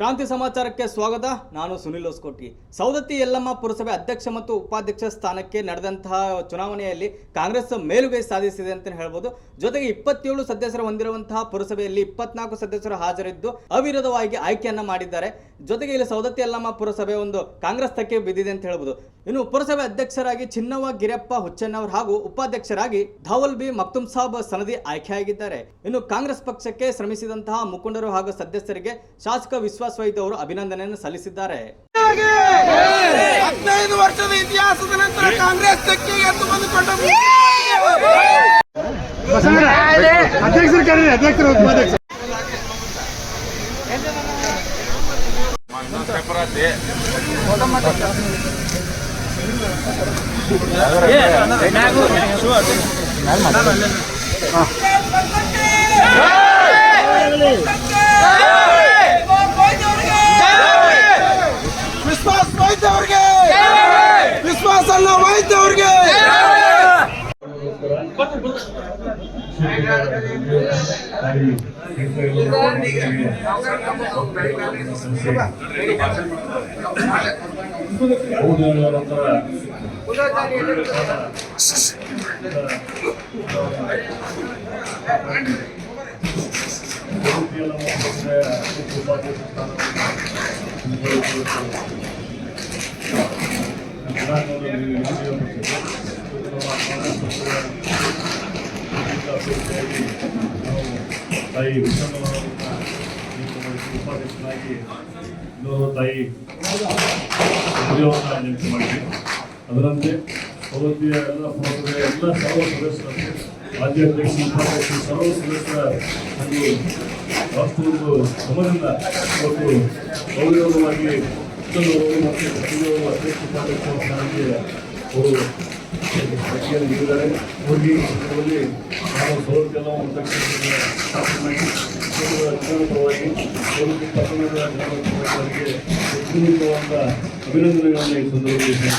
ಕ್ರಾಂತಿ ಸಮಾಚಾರಕ್ಕೆ ಸ್ವಾಗತ. ನಾನು ಸುನಿಲ್ ಹೊಸಕೋಟಿ. ಸವದತ್ತಿ ಯಲ್ಲಮ್ಮ ಪುರಸಭೆ ಅಧ್ಯಕ್ಷ ಮತ್ತು ಉಪಾಧ್ಯಕ್ಷ ಸ್ಥಾನಕ್ಕೆ ನಡೆದಂತಹ ಚುನಾವಣೆಯಲ್ಲಿ ಕಾಂಗ್ರೆಸ್ ಮೇಲುಗೈ ಸಾಧಿಸಿದೆ ಅಂತ ಹೇಳ್ಬೋದು. ಜೊತೆಗೆ 27 ಸದಸ್ಯರು ಹೊಂದಿರುವಂತಹ ಪುರಸಭೆಯಲ್ಲಿ 24 ಸದಸ್ಯರು ಹಾಜರಿದ್ದು ಅವಿರೋಧವಾಗಿ ಆಯ್ಕೆಯನ್ನ ಮಾಡಿದ್ದಾರೆ. ಜೊತೆಗೆ ಇಲ್ಲಿ ಸವದತ್ತಿ ಯಲ್ಲಮ್ಮ ಪುರಸಭೆ ಒಂದು ಕಾಂಗ್ರೆಸ್ ತಕ್ಕೆ ಬಿದ್ದಿದೆ ಅಂತ ಹೇಳ್ಬೋದು. ಇನ್ನು ಪುರಸಭೆ ಅಧ್ಯಕ್ಷರಾಗಿ ಚಿನ್ನವ್ವ ಗಿರಿಯಪ್ಪ ಹುಚ್ಚಣ್ಣವರು ಹಾಗೂ ಉಪಾಧ್ಯಕ್ಷರಾಗಿ ಧಾವಲ್ ಬಿ ಮಕ್ತುಮ್ ಸಾಬ್ ಸನದಿ ಆಯ್ಕೆಯಾಗಿದ್ದಾರೆ. ಇನ್ನು ಕಾಂಗ್ರೆಸ್ ಪಕ್ಷಕ್ಕೆ ಶ್ರಮಿಸಿದಂತಹ ಮುಖಂಡರು ಹಾಗೂ ಸದಸ್ಯರಿಗೆ ಶಾಸಕ ವಿಶ್ವಾಸ ವೈದ್ಯ ಅವರು ಅಭಿನಂದನೆಯನ್ನು ಸಲ್ಲಿಸಿದ್ದಾರೆ. 15 ವರ್ಷದ ಇತಿಹಾಸದ ನಂತರ ಕಾಂಗ್ರೆಸ್ ತೆಕ್ಕೆಗೆ ಎದ್ದು ಬಂದುಕೊಂಡ ಅಧ್ಯಕ್ಷರು ಉಪಾಧ್ಯಕ್ಷರು ವಿಶ್ವಾಸ ವೈದ್ಯ ಅವ್ರಿಗೆ ವಿಶ್ವಾಸ ಅಲ್ಲ ವೈದ್ಯ ಅವ್ರಿಗೆ ತಾಯಿ ಉಪಾಧ್ಯಕ್ಷನಾಗಿ ತಾಯಿ ಉದ್ಯೋಗವನ್ನು ನೇಮಕ ಮಾಡಿದೆ. ಅದರಂತೆ ಸವದತ್ತಿಯ ಎಲ್ಲ ಪುರಸಭೆಯ ಎಲ್ಲ ಸರ್ವ ಸದಸ್ಯರಂತೆ ರಾಜ್ಯಾಧ್ಯಕ್ಷ ಉಪಾಧ್ಯಕ್ಷ ಸರ್ವ ಸದಸ್ಯರ ಒಂದು ವಾಸ್ತವೊಂದು ಕ್ರಮದಿಂದ ಇವತ್ತು ಅವಿರೋಧವಾಗಿ ಮತ್ತು ಅಧ್ಯಕ್ಷ ಉಪಾಧ್ಯಕ್ಷ ಸ್ಥಾನಕ್ಕೆ ಅವರು ಅರ್ಜಿಯನ್ನು ನೀಡಿದ್ದಾರೆ. ಹೋಗಿ ನಾವು ಸವದತ್ತಿಯೆಲ್ಲ ಪರವಾಗಿ ಪಟ್ಟಣದ ಜನರ ಪರವಾಗಿ ಅಭಿನಂದನೆಗಳನ್ನು ಈ ಸಂದರ್ಭದಲ್ಲಿ